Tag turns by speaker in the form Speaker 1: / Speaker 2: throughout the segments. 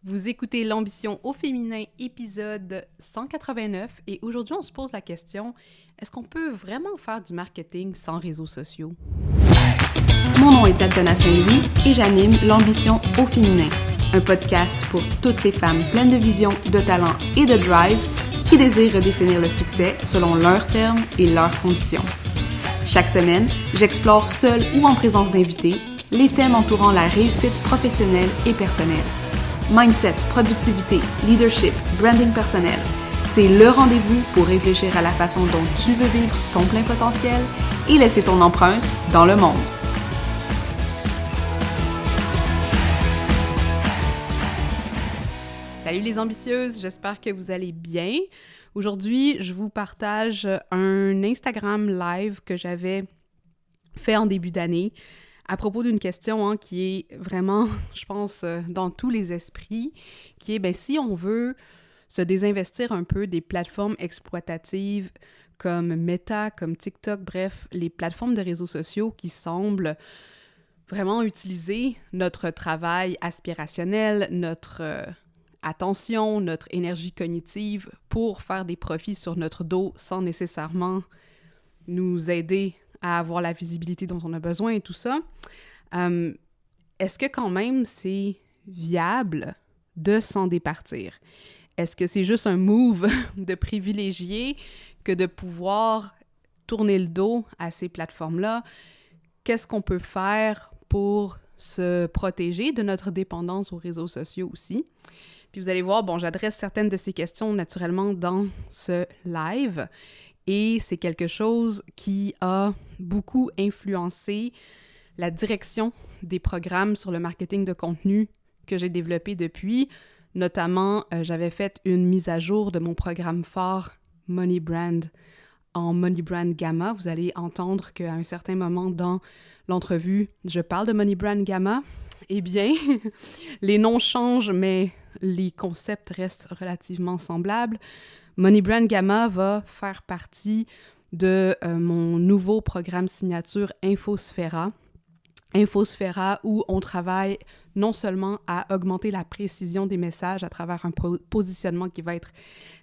Speaker 1: Vous écoutez l'ambition au féminin, épisode 189, et aujourd'hui on se pose la question, est-ce qu'on peut vraiment faire du marketing sans réseaux sociaux?
Speaker 2: Mon nom est Tatiana Saint-Louis et j'anime l'ambition au féminin, un podcast pour toutes les femmes pleines de vision, de talent et de drive qui désirent redéfinir le succès selon leurs termes et leurs conditions. Chaque semaine, j'explore seule ou en présence d'invités les thèmes entourant la réussite professionnelle et personnelle. Mindset, productivité, leadership, branding personnel, c'est le rendez-vous pour réfléchir à la façon dont tu veux vivre ton plein potentiel et laisser ton empreinte dans le monde.
Speaker 1: Salut les ambitieuses, j'espère que vous allez bien. Aujourd'hui, je vous partage un Instagram live que j'avais fait en début d'année à propos d'une question qui est vraiment, je pense, dans tous les esprits, qui est, si on veut se désinvestir un peu des plateformes exploitatives comme Meta, comme TikTok, bref, les plateformes de réseaux sociaux qui semblent vraiment utiliser notre travail aspirationnel, notre attention, notre énergie cognitive pour faire des profits sur notre dos sans nécessairement nous aider à avoir la visibilité dont on a besoin et tout ça. Est-ce que quand même c'est viable de s'en départir? Est-ce que c'est juste un move de privilégié que de pouvoir tourner le dos à ces plateformes-là? Qu'est-ce qu'on peut faire pour se protéger de notre dépendance aux réseaux sociaux aussi? Puis vous allez voir, j'adresse certaines de ces questions naturellement dans ce live et c'est quelque chose qui a beaucoup influencé la direction des programmes sur le marketing de contenu que j'ai développé depuis. Notamment, j'avais fait une mise à jour de mon programme phare Money Brand en Money Brand Gamma. Vous allez entendre qu'à un certain moment dans l'entrevue, je parle de Money Brand Gamma. Eh bien, les noms changent, mais les concepts restent relativement semblables. Money Brand Gamma va faire partie de mon nouveau programme signature Infosfera. Infosfera, où on travaille non seulement à augmenter la précision des messages à travers un positionnement qui va être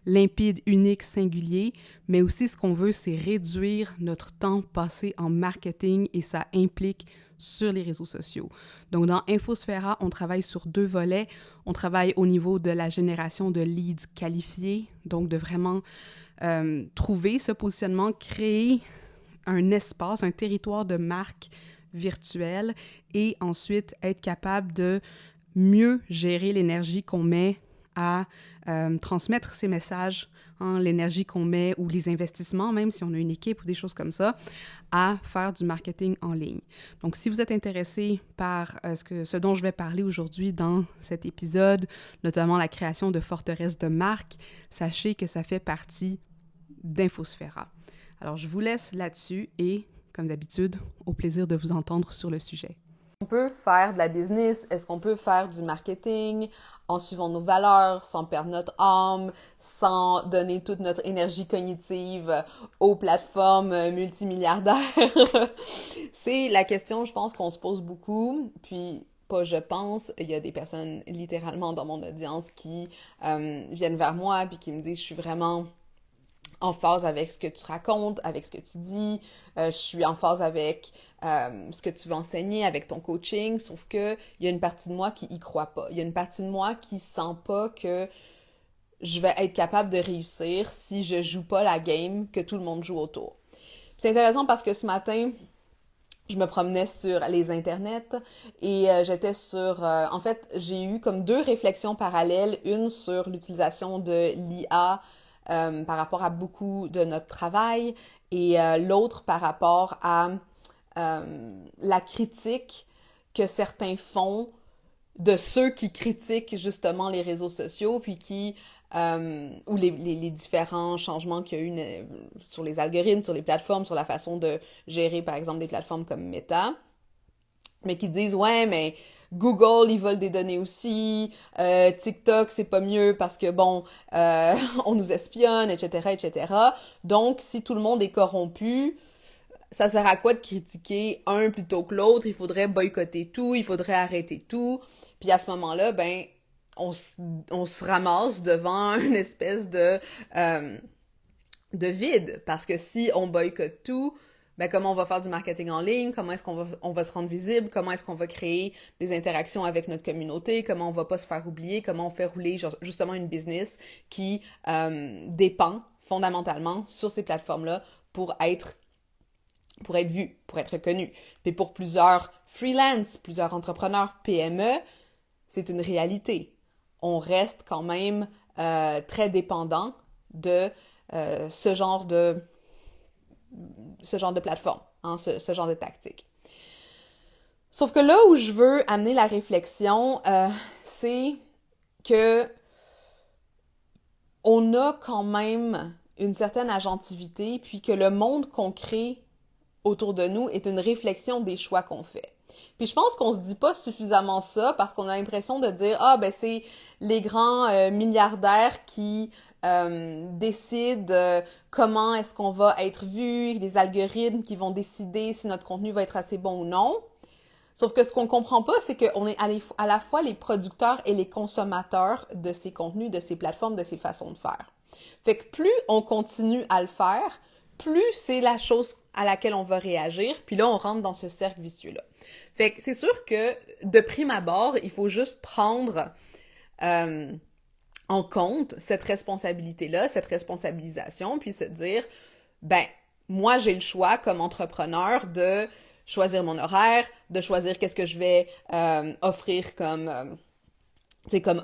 Speaker 1: limpide, unique, singulier, mais aussi ce qu'on veut, c'est réduire notre temps passé en marketing et ça implique sur les réseaux sociaux. Donc, dans Infosfera, on travaille sur 2 volets. On travaille au niveau de la génération de leads qualifiés, donc de vraiment trouver ce positionnement, créer un espace, un territoire de marque virtuelle et ensuite être capable de mieux gérer l'énergie qu'on met à transmettre ces messages, l'énergie qu'on met ou les investissements, même si on a une équipe ou des choses comme ça, à faire du marketing en ligne. Donc, si vous êtes intéressé par ce dont je vais parler aujourd'hui dans cet épisode, notamment la création de forteresses de marque, sachez que ça fait partie d'Infosfera. Alors, je vous laisse là-dessus et, comme d'habitude, au plaisir de vous entendre sur le sujet.
Speaker 3: On peut faire de la business, est-ce qu'on peut faire du marketing en suivant nos valeurs, sans perdre notre âme, sans donner toute notre énergie cognitive aux plateformes multimilliardaires? C'est la question, je pense, qu'on se pose beaucoup, puis pas je pense, il y a des personnes littéralement dans mon audience qui viennent vers moi puis qui me disent « je suis vraiment en phase avec ce que tu racontes, avec ce que tu dis, je suis en phase avec ce que tu veux enseigner, avec ton coaching, sauf que il y a une partie de moi qui y croit pas. Il y a une partie de moi qui sent pas que je vais être capable de réussir si je joue pas la game que tout le monde joue autour. C'est intéressant parce que ce matin, je me promenais sur les internets et j'étais sur... en fait, j'ai eu comme 2 réflexions parallèles, une sur l'utilisation de l'IA par rapport à beaucoup de notre travail et l'autre par rapport à la critique que certains font de ceux qui critiquent justement les réseaux sociaux puis qui ou les différents changements qu'il y a eu sur les algorithmes, sur les plateformes, sur la façon de gérer par exemple des plateformes comme Meta, mais qui disent ouais mais Google, ils volent des données aussi, TikTok, c'est pas mieux parce que on nous espionne, etc., etc. Donc, si tout le monde est corrompu, ça sert à quoi de critiquer un plutôt que l'autre? Il faudrait boycotter tout, il faudrait arrêter tout. Puis à ce moment-là, on se ramasse devant une espèce de vide. Parce que si on boycotte tout, ben comment on va faire du marketing en ligne, comment est-ce qu'on va se rendre visible, comment est-ce qu'on va créer des interactions avec notre communauté, comment on va pas se faire oublier, comment on fait rouler justement une business qui dépend fondamentalement sur ces plateformes-là pour être vu, pour être reconnu. Puis pour plusieurs freelance, plusieurs entrepreneurs, PME, c'est une réalité. On reste quand même très dépendant de ce genre de plateforme, hein, ce genre de tactique. Sauf que là où je veux amener la réflexion, c'est que on a quand même une certaine agentivité, puis que le monde qu'on crée autour de nous est une réflexion des choix qu'on fait. Puis je pense qu'on se dit pas suffisamment ça parce qu'on a l'impression de dire c'est les grands milliardaires qui décident comment est-ce qu'on va être vu, les algorithmes qui vont décider si notre contenu va être assez bon ou non. Sauf que ce qu'on comprend pas, c'est qu'on est à la fois les producteurs et les consommateurs de ces contenus, de ces plateformes, de ces façons de faire. Fait que plus on continue à le faire, plus c'est la chose à laquelle on va réagir, puis là, on rentre dans ce cercle vicieux-là. Fait que c'est sûr que, de prime abord, il faut juste prendre en compte cette responsabilité-là, cette responsabilisation, puis se dire, moi, j'ai le choix comme entrepreneur de choisir mon horaire, de choisir qu'est-ce que je vais offrir comme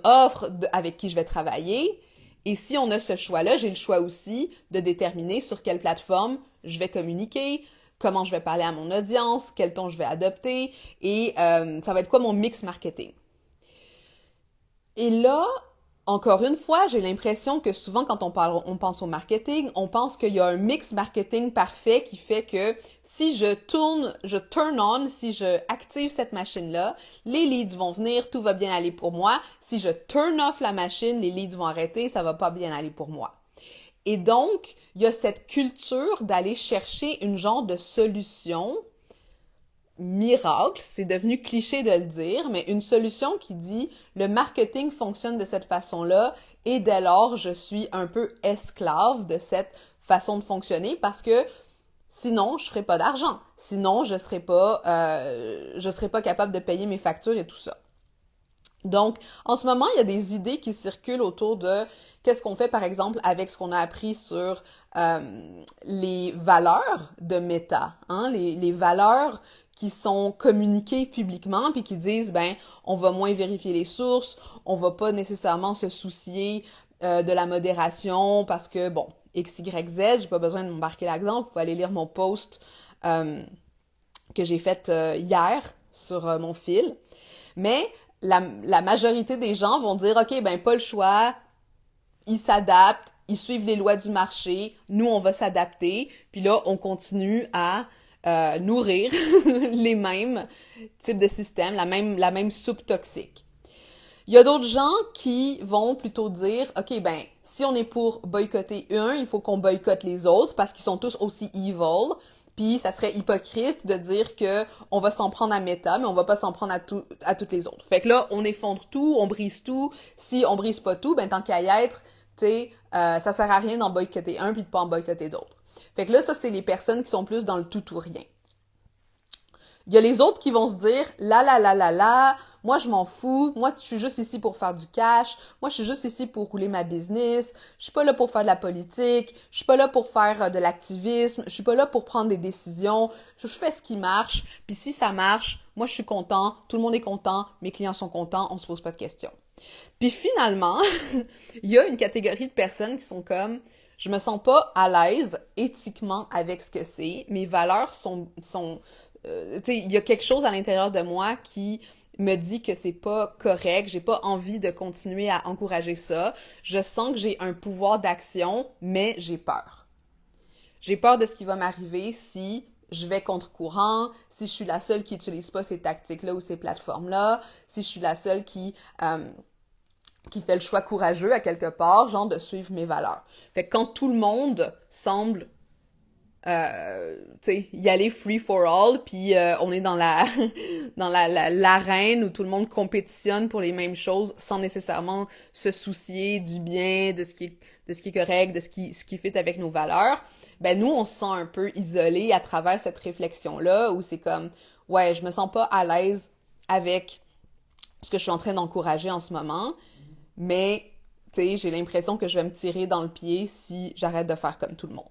Speaker 3: offre, avec qui je vais travailler. Et si on a ce choix-là, j'ai le choix aussi de déterminer sur quelle plateforme je vais communiquer, comment je vais parler à mon audience, quel ton je vais adopter et ça va être quoi mon mix marketing. Et là, encore une fois, j'ai l'impression que souvent quand on pense au marketing, on pense qu'il y a un mix marketing parfait qui fait que si je turn on, si je active cette machine-là, les leads vont venir, tout va bien aller pour moi. Si je turn off la machine, les leads vont arrêter, ça va pas bien aller pour moi. Et donc, il y a cette culture d'aller chercher une genre de solution miracle, c'est devenu cliché de le dire, mais une solution qui dit le marketing fonctionne de cette façon-là et dès lors, je suis un peu esclave de cette façon de fonctionner parce que sinon, je ferais pas d'argent. Sinon, je serais pas capable de payer mes factures et tout ça. Donc, en ce moment, il y a des idées qui circulent autour de qu'est-ce qu'on fait, par exemple, avec ce qu'on a appris sur les valeurs de Meta, hein, les valeurs qui sont communiquées publiquement puis qui disent on va moins vérifier les sources, on va pas nécessairement se soucier de la modération parce que X, Y, Z, j'ai pas besoin de m'embarquer l'exemple, vous pouvez aller lire mon post que j'ai fait hier sur mon fil. Mais la majorité des gens vont dire OK, pas le choix, ils s'adaptent, ils suivent les lois du marché, nous on va s'adapter, puis là on continue à nourrir les mêmes types de systèmes, la même soupe toxique. Il y a d'autres gens qui vont plutôt dire, OK, si on est pour boycotter un, il faut qu'on boycotte les autres parce qu'ils sont tous aussi evil. Puis ça serait hypocrite de dire que on va s'en prendre à Meta, mais on va pas s'en prendre à toutes les autres. Fait que là, on effondre tout, on brise tout. Si on brise pas tout, tant qu'à y être, ça sert à rien d'en boycotter un puis de pas en boycotter d'autres. Fait que là, ça, c'est les personnes qui sont plus dans le tout ou rien. Il y a les autres qui vont se dire, moi je m'en fous, moi je suis juste ici pour faire du cash, moi je suis juste ici pour rouler ma business, je suis pas là pour faire de la politique, je suis pas là pour faire de l'activisme, je suis pas là pour prendre des décisions, je fais ce qui marche, puis si ça marche, moi je suis content, tout le monde est content, mes clients sont contents, on se pose pas de questions. Puis finalement, il y a une catégorie de personnes qui sont comme, je me sens pas à l'aise éthiquement avec ce que c'est, mes valeurs sont il y a quelque chose à l'intérieur de moi qui me dit que c'est pas correct, j'ai pas envie de continuer à encourager ça. Je sens que j'ai un pouvoir d'action, mais j'ai peur. J'ai peur de ce qui va m'arriver si je vais contre-courant, si je suis la seule qui utilise pas ces tactiques-là ou ces plateformes-là, si je suis la seule qui fait le choix courageux à quelque part, genre de suivre mes valeurs. Fait que quand tout le monde semble tu sais, y aller free for all, puis on est dans l'arène où tout le monde compétitionne pour les mêmes choses sans nécessairement se soucier du bien, de ce qui est correct, de ce qui fit avec nos valeurs. Ben nous, on se sent un peu isolé à travers cette réflexion-là, où c'est comme, ouais, je me sens pas à l'aise avec ce que je suis en train d'encourager en ce moment, mais, tu sais, j'ai l'impression que je vais me tirer dans le pied si j'arrête de faire comme tout le monde.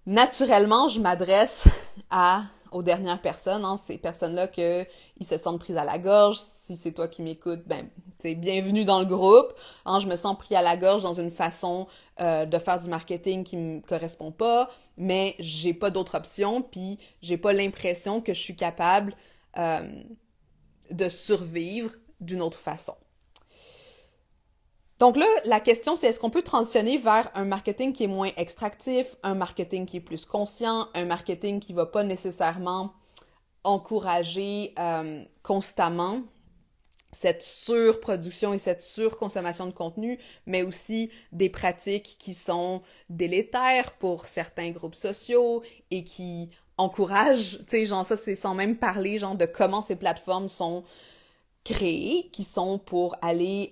Speaker 3: Naturellement, je m'adresse aux dernières personnes, hein, ces personnes-là qui se sentent prises à la gorge. Si c'est toi qui m'écoutes, ben, tu sais, bienvenue dans le groupe. Hein, je me sens pris à la gorge dans une façon de faire du marketing qui me correspond pas, mais j'ai pas d'autre option, puis j'ai pas l'impression que je suis capable de survivre d'une autre façon. Donc là, la question, c'est est-ce qu'on peut transitionner vers un marketing qui est moins extractif, un marketing qui est plus conscient, un marketing qui va pas nécessairement encourager constamment cette surproduction et cette surconsommation de contenu, mais aussi des pratiques qui sont délétères pour certains groupes sociaux et qui encouragent, tu sais, genre ça, c'est sans même parler, genre, de comment ces plateformes sont créées, qui sont pour aller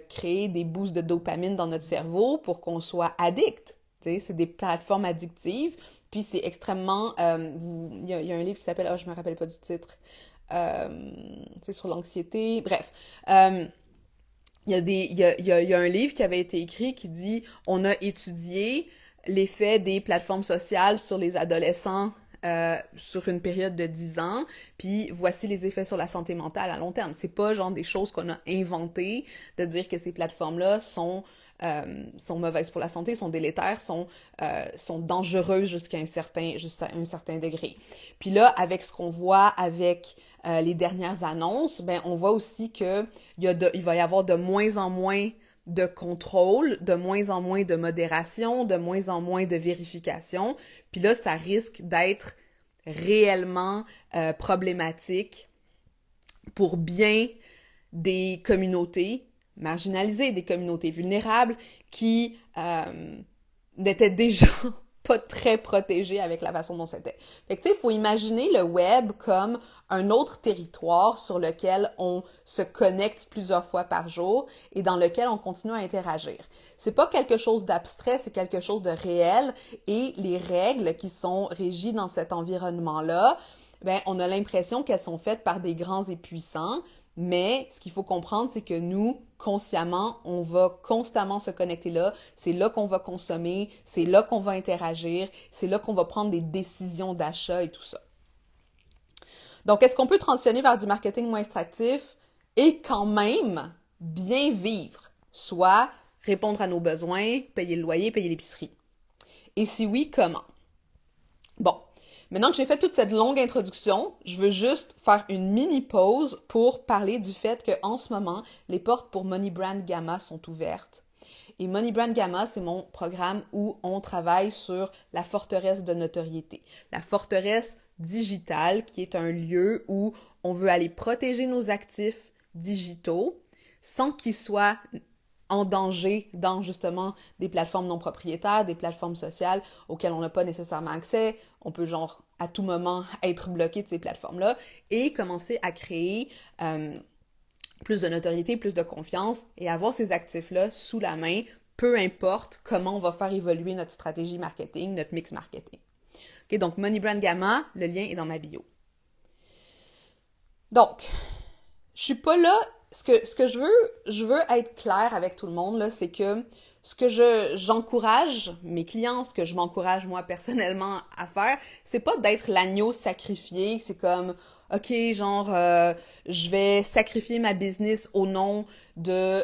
Speaker 3: créer des boosts de dopamine dans notre cerveau pour qu'on soit addict. Tu sais, c'est des plateformes addictives. Puis c'est extrêmement... il y a un livre qui s'appelle... je me rappelle pas du titre. C'est sur l'anxiété. Bref. Il y a un livre qui avait été écrit qui dit « On a étudié l'effet des plateformes sociales sur les adolescents sur une période de 10 ans, puis voici les effets sur la santé mentale à long terme. » C'est pas genre des choses qu'on a inventées de dire que ces plateformes-là sont mauvaises pour la santé, sont délétères, sont dangereuses jusqu'à un certain degré. Puis là, avec ce qu'on voit avec les dernières annonces, ben on voit aussi que il va y avoir de moins en moins de contrôle, de moins en moins de modération, de moins en moins de vérification. Puis là, ça risque d'être réellement problématique pour bien des communautés marginalisées, des communautés vulnérables qui n'étaient déjà pas très protégées avec la façon dont c'était. Fait que tu sais, il faut imaginer le web comme un autre territoire sur lequel on se connecte plusieurs fois par jour et dans lequel on continue à interagir. C'est pas quelque chose d'abstrait, c'est quelque chose de réel et les règles qui sont régies dans cet environnement-là, ben on a l'impression qu'elles sont faites par des grands et puissants. Mais ce qu'il faut comprendre, c'est que nous, consciemment, on va constamment se connecter là. C'est là qu'on va consommer, c'est là qu'on va interagir, c'est là qu'on va prendre des décisions d'achat et tout ça. Donc, est-ce qu'on peut transitionner vers du marketing moins extractif et quand même bien vivre? Soit répondre à nos besoins, payer le loyer, payer l'épicerie. Et si oui, comment? Bon. Maintenant que j'ai fait toute cette longue introduction, je veux juste faire une mini pause pour parler du fait qu'en ce moment, les portes pour Money Brand Gamma sont ouvertes. Et Money Brand Gamma, c'est mon programme où on travaille sur la forteresse de notoriété. La forteresse digitale, qui est un lieu où on veut aller protéger nos actifs digitaux sans qu'ils soient en danger dans justement des plateformes non propriétaires, des plateformes sociales auxquelles on n'a pas nécessairement accès. On peut genre à tout moment être bloqué de ces plateformes-là et commencer à créer plus de notoriété, plus de confiance et avoir ces actifs-là sous la main, peu importe comment on va faire évoluer notre stratégie marketing, notre mix marketing. Okay, donc Money Brand Gamma, le lien est dans ma bio. Donc, je suis pas là. Ce que je veux être claire avec tout le monde, là, c'est que ce que j'encourage mes clients, ce que je m'encourage moi personnellement à faire, c'est pas d'être l'agneau sacrifié, c'est comme, ok, genre, je vais sacrifier ma business au nom de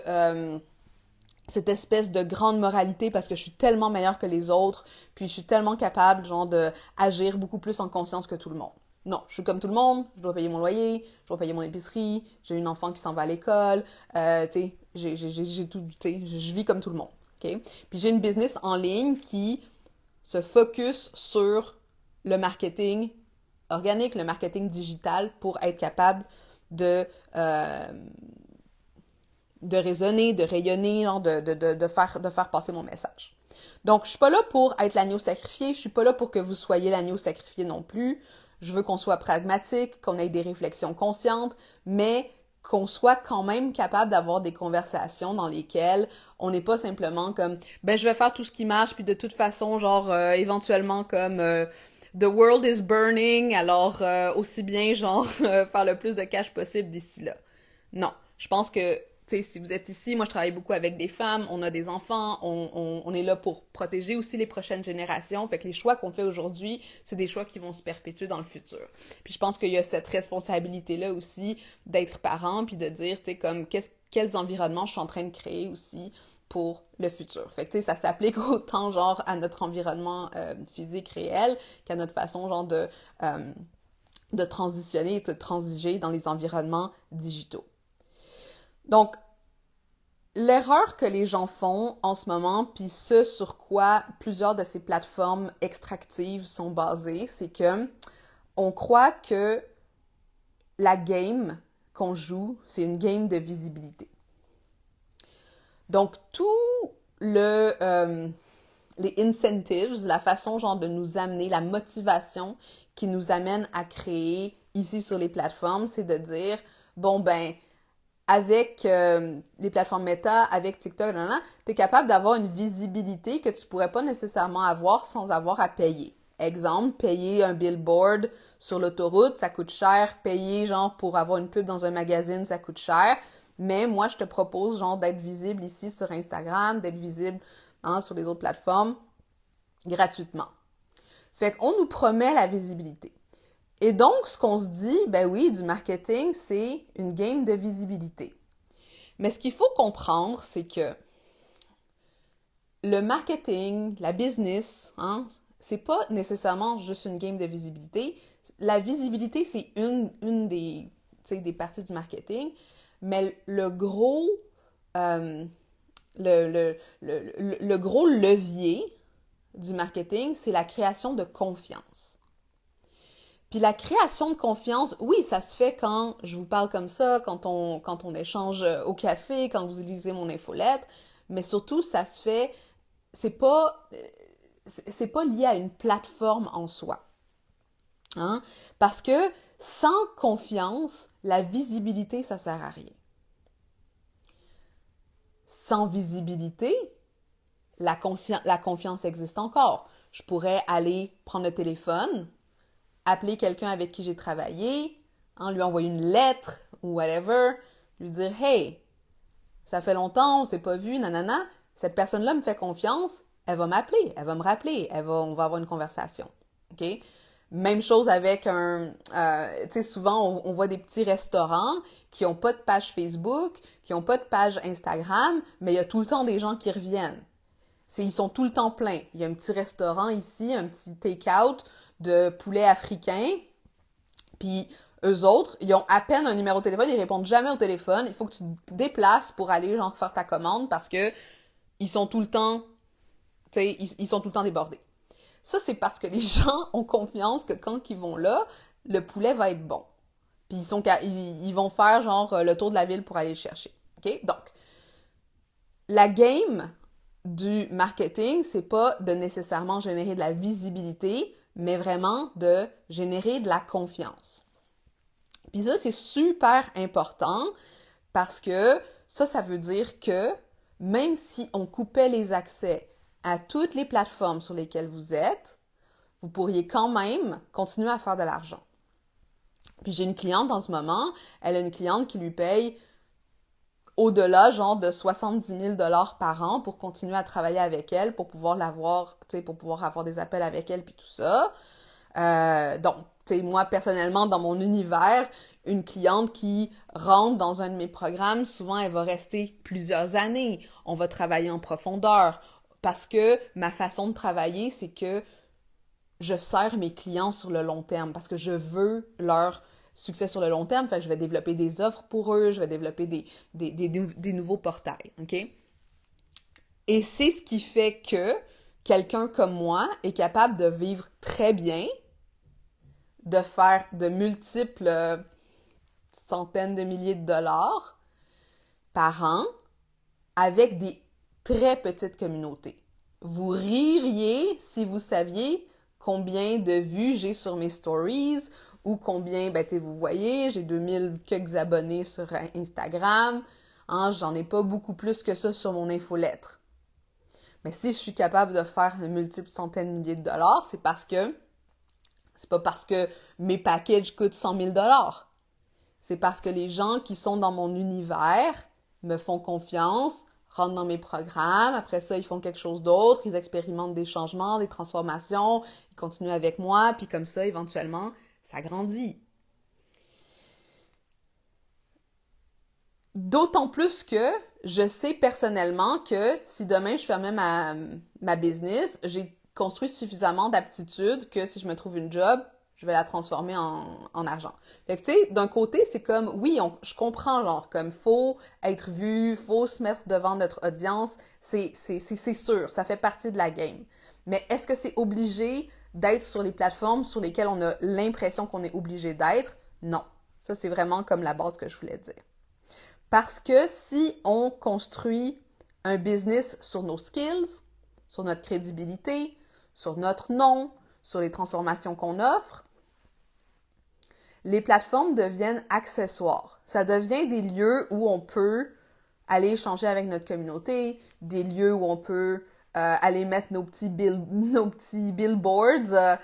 Speaker 3: cette espèce de grande moralité parce que je suis tellement meilleure que les autres, puis je suis tellement capable, genre, de agir beaucoup plus en conscience que tout le monde. Non, je suis comme tout le monde, je dois payer mon loyer, je dois payer mon épicerie, j'ai une enfant qui s'en va à l'école, tu sais, j'ai tout, tu sais, je vis comme tout le monde, ok? Puis j'ai une business en ligne qui se focus sur le marketing organique, le marketing digital pour être capable de raisonner, de rayonner, genre de faire passer mon message. Donc, je suis pas là pour être l'agneau sacrifié, je suis pas là pour que vous soyez l'agneau sacrifié non plus. Je veux qu'on soit pragmatique, qu'on ait des réflexions conscientes, mais qu'on soit quand même capable d'avoir des conversations dans lesquelles on n'est pas simplement comme ben je vais faire tout ce qui marche puis de toute façon genre éventuellement comme the world is burning alors aussi bien genre faire le plus de cash possible d'ici là. Non, je pense que tu sais si vous êtes ici, moi je travaille beaucoup avec des femmes, on a des enfants, on est là pour protéger aussi les prochaines générations, fait que les choix qu'on fait aujourd'hui, c'est des choix qui vont se perpétuer dans le futur. Puis je pense qu'il y a cette responsabilité-là aussi d'être parent puis de dire, tu sais, comme quels environnements je suis en train de créer aussi pour le futur. Fait que tu sais, ça s'applique autant genre à notre environnement physique réel qu'à notre façon genre de transitionner et de transiger dans les environnements digitaux. Donc, l'erreur que les gens font en ce moment, puis ce sur quoi plusieurs de ces plateformes extractives sont basées, c'est que on croit que la game qu'on joue, c'est une game de visibilité. Donc, les incentives, la façon genre de nous amener, la motivation qui nous amène à créer ici sur les plateformes, c'est de dire, bon ben, avec les plateformes Meta, avec TikTok, tu es capable d'avoir une visibilité que tu pourrais pas nécessairement avoir sans avoir à payer. Exemple, payer un billboard sur l'autoroute, ça coûte cher. Payer, genre, pour avoir une pub dans un magazine, ça coûte cher. Mais moi, je te propose, genre, d'être visible ici sur Instagram, d'être visible sur les autres plateformes gratuitement. Fait qu'on nous promet la visibilité. Et donc, ce qu'on se dit, ben oui, du marketing, c'est une game de visibilité. Mais ce qu'il faut comprendre, c'est que le marketing, la business, c'est pas nécessairement juste une game de visibilité. La visibilité, c'est une des parties du marketing, mais le gros levier du marketing, c'est la création de confiance. Puis la création de confiance, oui, ça se fait quand je vous parle comme ça, quand on échange au café, quand vous lisez mon infolette, mais surtout, ça se fait, c'est pas lié à une plateforme en soi. Parce que sans confiance, la visibilité, ça sert à rien. Sans visibilité, la confiance existe encore. Je pourrais aller prendre le téléphone, appeler quelqu'un avec qui j'ai travaillé, lui envoyer une lettre ou whatever, lui dire « Hey, ça fait longtemps, on s'est pas vu, nanana, cette personne-là me fait confiance, elle va m'appeler, elle va me rappeler, on va avoir une conversation. » OK? Même chose avec tu sais, souvent, on voit des petits restaurants qui ont pas de page Facebook, qui ont pas de page Instagram, mais il y a tout le temps des gens qui reviennent. Ils sont tout le temps pleins. Il y a un petit restaurant ici, un petit take-out de poulet africain, puis eux autres, ils ont à peine un numéro de téléphone, ils répondent jamais au téléphone, il faut que tu te déplaces pour aller genre faire ta commande parce que ils sont tout le temps, tu sais, ils sont tout le temps débordés. Ça, c'est parce que les gens ont confiance que quand ils vont là, le poulet va être bon. Puis ils vont faire genre le tour de la ville pour aller le chercher. OK? Donc, la game du marketing, c'est pas de nécessairement générer de la visibilité, mais vraiment de générer de la confiance. Puis ça, c'est super important parce que ça veut dire que même si on coupait les accès à toutes les plateformes sur lesquelles vous êtes, vous pourriez quand même continuer à faire de l'argent. Puis j'ai une cliente en ce moment, elle a une cliente qui lui paye au-delà, genre, de 70 000 $ par an pour continuer à travailler avec elle, pour pouvoir l'avoir, tu sais, pour pouvoir avoir des appels avec elle, puis tout ça. Donc, tu sais, moi, personnellement, dans mon univers, une cliente qui rentre dans un de mes programmes, souvent, elle va rester plusieurs années. On va travailler en profondeur. Parce que ma façon de travailler, c'est que je sers mes clients sur le long terme, parce que je veux leur succès sur le long terme, fait que je vais développer des offres pour eux, je vais développer des nouveaux portails, OK? Et c'est ce qui fait que quelqu'un comme moi est capable de vivre très bien, de faire de multiples centaines de milliers de dollars par an avec des très petites communautés. Vous ririez si vous saviez combien de vues j'ai sur mes stories ou combien, ben, tu sais, vous voyez, j'ai 2000 quelques abonnés sur Instagram. Hein, j'en ai pas beaucoup plus que ça sur mon infolettre. Mais si je suis capable de faire de multiples centaines de milliers de dollars, c'est pas parce que mes packages coûtent 100 000 dollars. C'est parce que les gens qui sont dans mon univers me font confiance, rentrent dans mes programmes, après ça, ils font quelque chose d'autre, ils expérimentent des changements, des transformations, ils continuent avec moi, puis comme ça, éventuellement, ça grandit. D'autant plus que je sais personnellement que si demain je fermais ma business, j'ai construit suffisamment d'aptitudes que si je me trouve une job, je vais la transformer en argent. Fait que tu sais, d'un côté, c'est comme, oui, je comprends, genre, comme, faut être vu, faut se mettre devant notre audience, c'est sûr, ça fait partie de la game. Mais est-ce que c'est obligé d'être sur les plateformes sur lesquelles on a l'impression qu'on est obligé d'être? Non. Ça, c'est vraiment comme la base que je voulais dire. Parce que si on construit un business sur nos skills, sur notre crédibilité, sur notre nom, sur les transformations qu'on offre, les plateformes deviennent accessoires. Ça devient des lieux où on peut aller échanger avec notre communauté, des lieux où on peut aller mettre nos petits billboards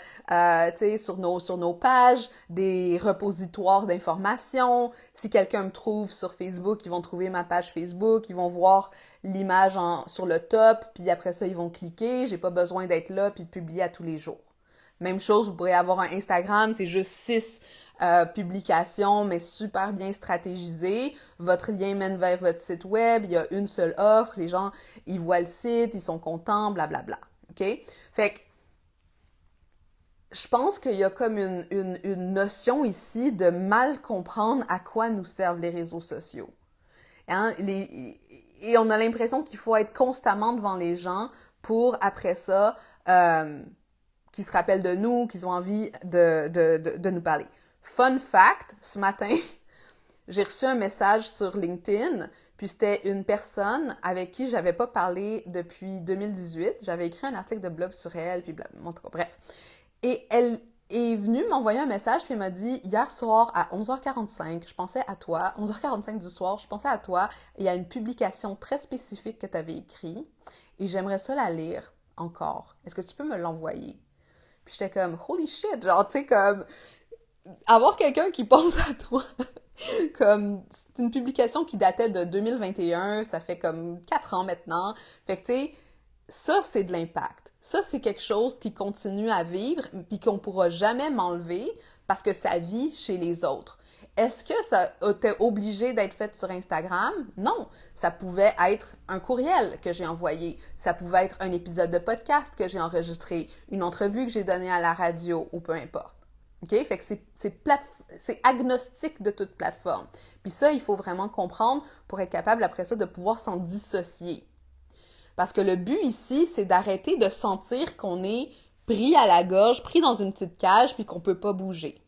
Speaker 3: sur nos pages, des repositoires d'informations. Si quelqu'un me trouve sur Facebook, ils vont trouver ma page Facebook, ils vont voir l'image sur le top, puis après ça, ils vont cliquer. J'ai pas besoin d'être là puis de publier à tous les jours. Même chose, vous pourrez avoir un Instagram, c'est juste 6 publications, mais super bien stratégisées. Votre lien mène vers votre site web, il y a une seule offre, les gens, ils voient le site, ils sont contents, blablabla. OK? Fait que je pense qu'il y a comme une notion ici de mal comprendre à quoi nous servent les réseaux sociaux. Hein? Et on a l'impression qu'il faut être constamment devant les gens pour, après ça, qu'ils se rappellent de nous, qu'ils ont envie de nous parler. Fun fact, ce matin, j'ai reçu un message sur LinkedIn, puis c'était une personne avec qui j'avais pas parlé depuis 2018. J'avais écrit un article de blog sur elle, puis blablabla, en tout cas, bref. Et elle est venue m'envoyer un message, puis elle m'a dit, hier soir à 11h45, je pensais à toi, 11h45 du soir, je pensais à toi, il y a une publication très spécifique que tu avais écrite, et j'aimerais ça la lire encore. Est-ce que tu peux me l'envoyer? Puis j'étais comme, holy shit, genre, tu sais, comme, avoir quelqu'un qui pense à toi, comme, c'est une publication qui datait de 2021, ça fait comme 4 ans maintenant, fait que, tu sais, ça, c'est de l'impact. Ça, c'est quelque chose qui continue à vivre, puis qu'on pourra jamais m'enlever, parce que ça vit chez les autres. Est-ce que ça était obligé d'être fait sur Instagram? Non. Ça pouvait être un courriel que j'ai envoyé. Ça pouvait être un épisode de podcast que j'ai enregistré, une entrevue que j'ai donnée à la radio, ou peu importe. OK? Fait que c'est agnostique de toute plateforme. Puis ça, il faut vraiment comprendre pour être capable après ça de pouvoir s'en dissocier. Parce que le but ici, c'est d'arrêter de sentir qu'on est pris à la gorge, pris dans une petite cage, puis qu'on peut pas bouger.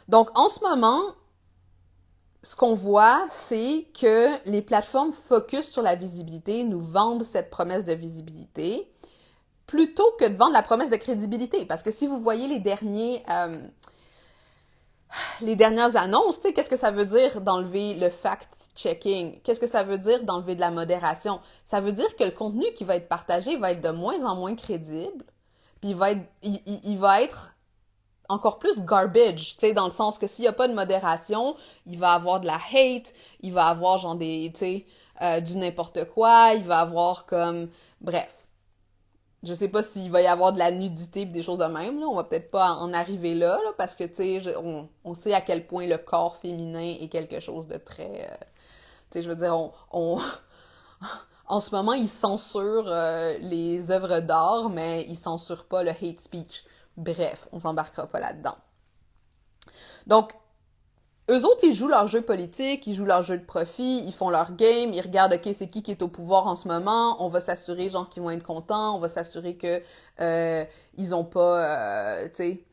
Speaker 3: Donc, en ce moment, ce qu'on voit, c'est que les plateformes focus sur la visibilité, nous vendent cette promesse de visibilité, plutôt que de vendre la promesse de crédibilité. Parce que si vous voyez les dernières annonces, tu sais, qu'est-ce que ça veut dire d'enlever le fact-checking? Qu'est-ce que ça veut dire d'enlever de la modération? Ça veut dire que le contenu qui va être partagé va être de moins en moins crédible, puis il va être encore plus garbage, tu sais, dans le sens que s'il n'y a pas de modération, il va avoir de la hate, il va avoir genre du n'importe quoi, il va avoir comme, bref. Je sais pas s'il va y avoir de la nudité et des choses de même, là. On va peut-être pas en arriver là, parce que, tu sais, on sait à quel point le corps féminin est quelque chose de très... tu sais, je veux dire, en ce moment, ils censurent les œuvres d'art, mais ils censurent pas le hate speech. Bref, on s'embarquera pas là-dedans. Donc, eux autres, ils jouent leur jeu politique, ils jouent leur jeu de profit, ils font leur game, ils regardent, OK, c'est qui est au pouvoir en ce moment, on va s'assurer, genre, qu'ils vont être contents, on va s'assurer que ils ont pas, tu sais,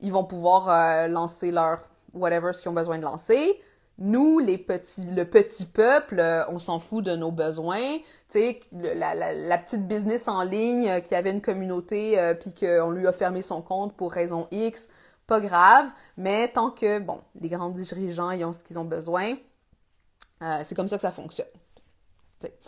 Speaker 3: ils vont pouvoir lancer leur whatever, ce qu'ils ont besoin de lancer. Nous, le petit peuple, on s'en fout de nos besoins. Tu sais, la petite business en ligne qui avait une communauté puis qu'on lui a fermé son compte pour raison X, pas grave. Mais tant que, bon, les grands dirigeants, ils ont ce qu'ils ont besoin, c'est comme ça que ça fonctionne. T'sais.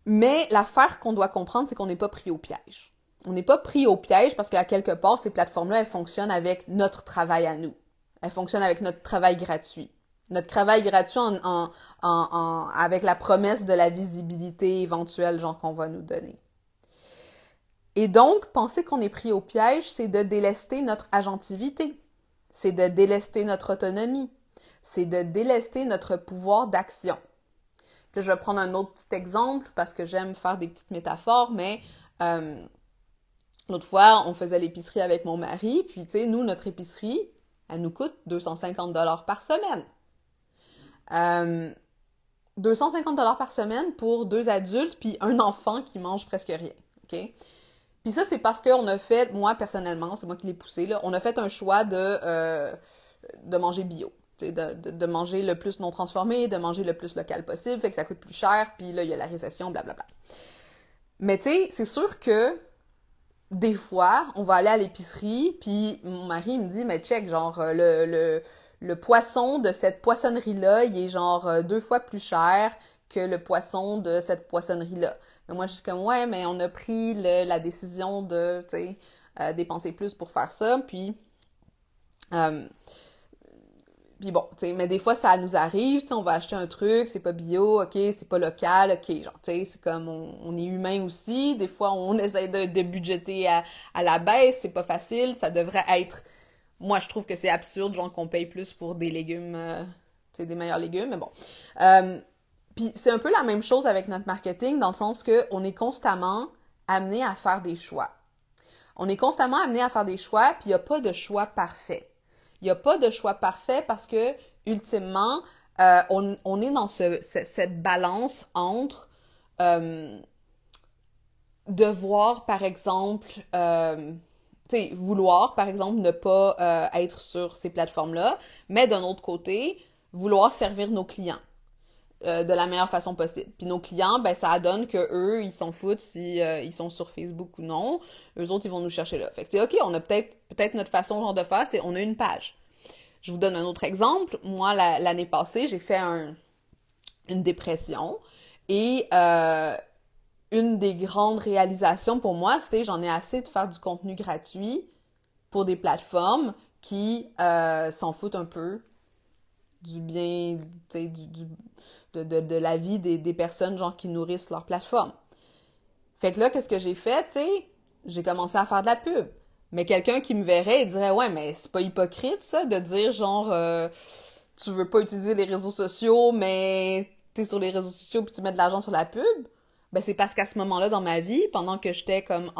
Speaker 3: Mais l'affaire qu'on doit comprendre, c'est qu'on n'est pas pris au piège. On n'est pas pris au piège parce qu'à quelque part, ces plateformes-là, elles fonctionnent avec notre travail à nous. Elles fonctionnent avec notre travail gratuit. Notre travail gratuit avec la promesse de la visibilité éventuelle, genre, qu'on va nous donner. Et donc, penser qu'on est pris au piège, c'est de délester notre agentivité. C'est de délester notre autonomie. C'est de délester notre pouvoir d'action. Puis là, je vais prendre un autre petit exemple parce que j'aime faire des petites métaphores, mais l'autre fois, on faisait l'épicerie avec mon mari, puis tu sais, nous, notre épicerie, elle nous coûte 250 $ par semaine. 250 $ par semaine pour 2 adultes puis un enfant qui mange presque rien, ok? Puis ça, c'est parce qu'on a fait, moi personnellement, c'est moi qui l'ai poussé, là, on a fait un choix de manger bio. De manger le plus non transformé, de manger le plus local possible, fait que ça coûte plus cher, puis là, il y a la récession, blablabla. Mais tu sais, c'est sûr que des fois, on va aller à l'épicerie, puis mon mari me dit, mais check, genre, le poisson de cette poissonnerie-là, il est genre 2 fois plus cher que le poisson de cette poissonnerie-là. Mais moi, je suis comme, ouais, mais on a pris la décision de, tu sais, dépenser plus pour faire ça, puis bon, tu sais, mais des fois, ça nous arrive, tu sais, on va acheter un truc, c'est pas bio, ok, c'est pas local, ok, genre, tu sais, c'est comme, on est humain aussi, des fois, on essaie de budgéter à la baisse, c'est pas facile, ça devrait être, moi, je trouve que c'est absurde, genre, qu'on paye plus pour des légumes, tu sais, des meilleurs légumes, mais bon. Puis c'est un peu la même chose avec notre marketing, dans le sens que on est constamment amené à faire des choix. On est constamment amené à faire des choix, puis il n'y a pas de choix parfait. Il n'y a pas de choix parfait parce que, ultimement, on est dans cette balance entre devoir, par exemple, tu sais, vouloir, par exemple, ne pas être sur ces plateformes-là, mais d'un autre côté, vouloir servir nos clients de la meilleure façon possible. Puis nos clients, ben ça donne que eux, ils s'en foutent si ils sont sur Facebook ou non. Eux autres, ils vont nous chercher là. Fait que c'est OK, on a peut-être notre façon genre de faire, c'est on a une page. Je vous donne un autre exemple. Moi, l'année passée, j'ai fait une dépression et une des grandes réalisations pour moi, c'était j'en ai assez de faire du contenu gratuit pour des plateformes qui s'en foutent un peu du bien, tu sais, de la vie des personnes genre qui nourrissent leur plateforme. Fait que là, qu'est-ce que j'ai fait, tu sais? J'ai commencé à faire de la pub. Mais quelqu'un qui me verrait, il dirait, ouais, mais c'est pas hypocrite, ça, de dire genre, tu veux pas utiliser les réseaux sociaux, mais t'es sur les réseaux sociaux puis tu mets de l'argent sur la pub. Ben, c'est parce qu'à ce moment-là, dans ma vie, pendant que j'étais comme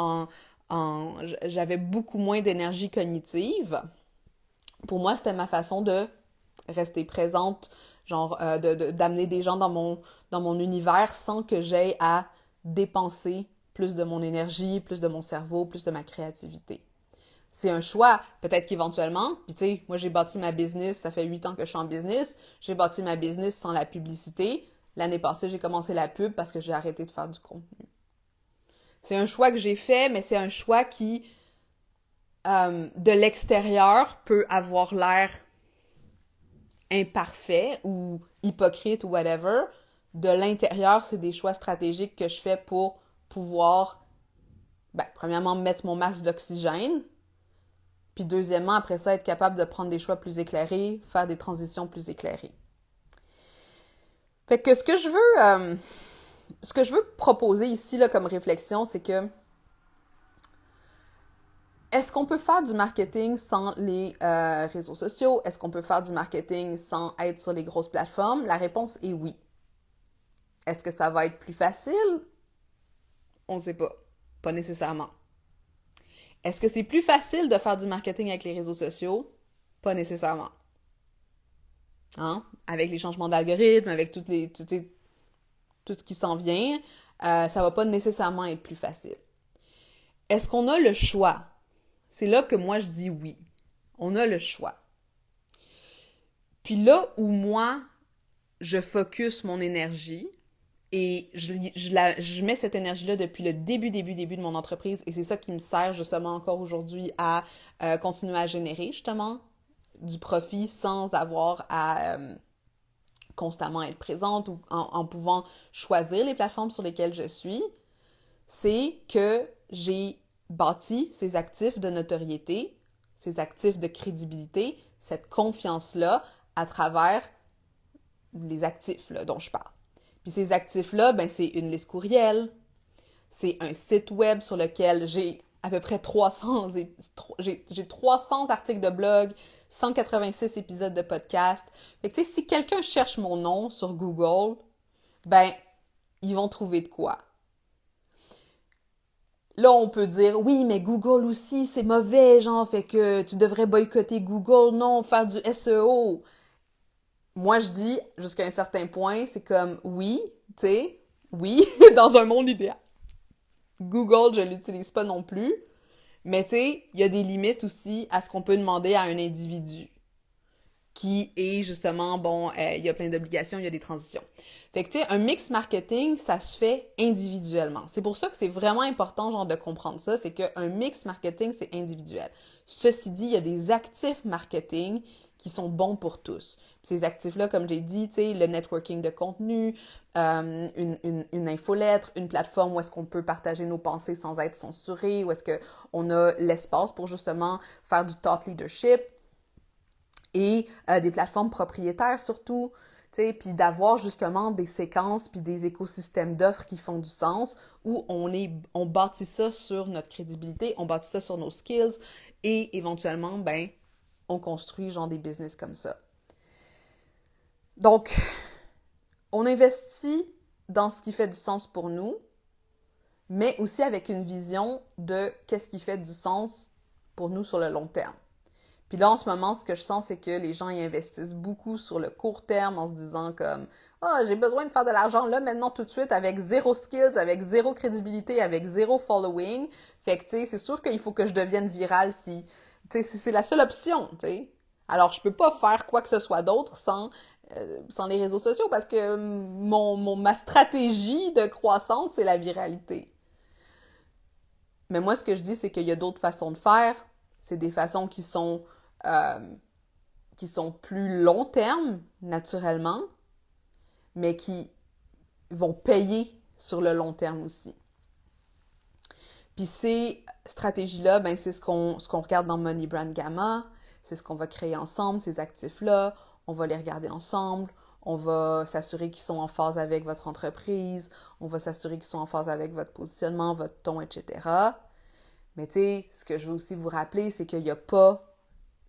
Speaker 3: j'avais beaucoup moins d'énergie cognitive, pour moi, c'était ma façon de rester présente, genre, d'amener des gens dans mon univers sans que j'aie à dépenser plus de mon énergie, plus de mon cerveau, plus de ma créativité. C'est un choix, peut-être qu'éventuellement, puis tu sais, moi j'ai bâti ma business, ça fait 8 ans que je suis en business, j'ai bâti ma business sans la publicité. L'année passée, j'ai commencé la pub parce que j'ai arrêté de faire du contenu. C'est un choix que j'ai fait, mais c'est un choix qui, de l'extérieur, peut avoir l'air imparfait ou hypocrite ou whatever. De l'intérieur, c'est des choix stratégiques que je fais pour pouvoir, ben, premièrement, mettre mon masque d'oxygène, puis deuxièmement, après ça, être capable de prendre des choix plus éclairés, faire des transitions plus éclairées. Fait que ce que je veux proposer ici là, comme réflexion, c'est que est-ce qu'on peut faire du marketing sans les réseaux sociaux? Est-ce qu'on peut faire du marketing sans être sur les grosses plateformes? La réponse est oui. Est-ce que ça va être plus facile? On ne sait pas. Pas nécessairement. Est-ce que c'est plus facile de faire du marketing avec les réseaux sociaux? Pas nécessairement. Hein? Avec les changements d'algorithme, avec tout ce qui s'en vient, ça va pas nécessairement être plus facile. Est-ce qu'on a le choix? C'est là que moi je dis oui. On a le choix. Puis là où moi, je focus mon énergie et je mets cette énergie-là depuis le début de mon entreprise et c'est ça qui me sert justement encore aujourd'hui à continuer à générer justement du profit sans avoir à constamment être présente ou en pouvant choisir les plateformes sur lesquelles je suis, c'est que j'ai bâti ces actifs de notoriété, ces actifs de crédibilité, cette confiance-là à travers les actifs là, dont je parle. Puis ces actifs-là, ben c'est une liste courriel, c'est un site web sur lequel j'ai à peu près 300 articles de blog, 186 épisodes de podcast. Fait que tu sais, si quelqu'un cherche mon nom sur Google, ben ils vont trouver de quoi. Là, on peut dire, oui, mais Google aussi, c'est mauvais, genre, fait que tu devrais boycotter Google, non, faire du SEO. Moi, je dis, jusqu'à un certain point, c'est comme, oui, tu sais, oui, dans un monde idéal. Google, je l'utilise pas non plus, mais tu sais, il y a des limites aussi à ce qu'on peut demander à un individu qui est justement, bon, il y a plein d'obligations, il y a des transitions. Fait que tu sais, un mix marketing, ça se fait individuellement. C'est pour ça que c'est vraiment important, genre, de comprendre ça, c'est qu'un mix marketing, c'est individuel. Ceci dit, il y a des actifs marketing qui sont bons pour tous. Puis ces actifs-là, comme j'ai dit, tu sais, le networking de contenu, une infolettre, une plateforme où est-ce qu'on peut partager nos pensées sans être censuré, où est-ce qu'on a l'espace pour justement faire du thought leadership, et des plateformes propriétaires surtout, tu sais, puis d'avoir justement des séquences puis des écosystèmes d'offres qui font du sens où on bâtit ça sur notre crédibilité, on bâtit ça sur nos skills et éventuellement, ben, on construit genre des business comme ça. Donc, on investit dans ce qui fait du sens pour nous, mais aussi avec une vision de qu'est-ce qui fait du sens pour nous sur le long terme. Puis là, en ce moment, ce que je sens, c'est que les gens y investissent beaucoup sur le court terme en se disant comme « Ah, j'ai besoin de faire de l'argent là, maintenant, tout de suite, avec zéro skills, avec zéro crédibilité, avec zéro following. » Fait que, tu sais, c'est sûr qu'il faut que je devienne virale si... Tu sais, c'est la seule option, tu sais. Alors, je peux pas faire quoi que ce soit d'autre sans les réseaux sociaux parce que ma stratégie de croissance, c'est la viralité. Mais moi, ce que je dis, c'est qu'il y a d'autres façons de faire. C'est des façons qui sont plus long terme, naturellement, mais qui vont payer sur le long terme aussi. Puis ces stratégies-là, ben c'est ce qu'on regarde dans Money Brand Gamma, c'est ce qu'on va créer ensemble, ces actifs-là, on va les regarder ensemble, on va s'assurer qu'ils sont en phase avec votre entreprise, on va s'assurer qu'ils sont en phase avec votre positionnement, votre ton, etc. Mais tu sais, ce que je veux aussi vous rappeler, c'est qu'il n'y a pas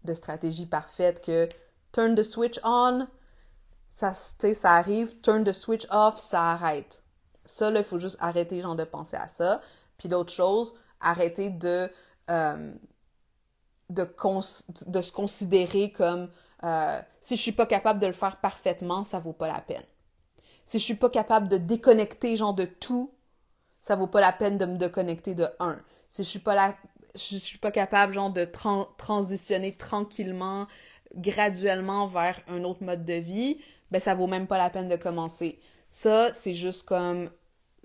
Speaker 3: de stratégie parfaite que turn the switch on, ça arrive, turn the switch off, ça arrête. Ça, là, il faut juste arrêter, genre, de penser à ça. Puis d'autres choses, arrêter de se considérer comme si je suis pas capable de le faire parfaitement, ça vaut pas la peine. Si je suis pas capable de déconnecter, genre, de tout, ça vaut pas la peine de me déconnecter de un. Si je suis pas capable, genre, de transitionner tranquillement, graduellement vers un autre mode de vie, ben ça vaut même pas la peine de commencer. Ça, c'est juste comme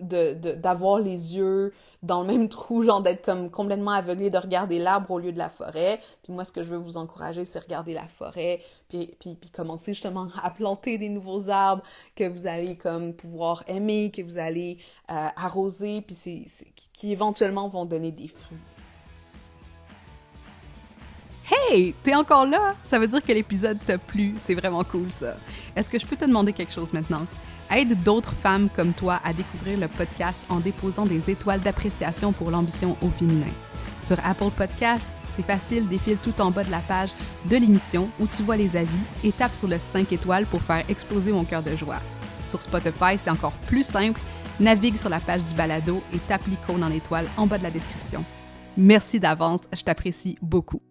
Speaker 3: d'avoir les yeux dans le même trou, genre d'être comme complètement aveuglé, de regarder l'arbre au lieu de la forêt. Puis moi, ce que je veux vous encourager, c'est regarder la forêt, puis commencer justement à planter des nouveaux arbres que vous allez comme pouvoir aimer, que vous allez arroser, puis qui éventuellement vont donner des fruits.
Speaker 1: Hey! T'es encore là? Ça veut dire que l'épisode t'a plu. C'est vraiment cool, ça. Est-ce que je peux te demander quelque chose maintenant? Aide d'autres femmes comme toi à découvrir le podcast en déposant des étoiles d'appréciation pour l'ambition au féminin. Sur Apple Podcast, c'est facile, défile tout en bas de la page de l'émission où tu vois les avis et tape sur le 5 étoiles pour faire exploser mon cœur de joie. Sur Spotify, c'est encore plus simple. Navigue sur la page du balado et tape l'icône en étoile en bas de la description. Merci d'avance, je t'apprécie beaucoup.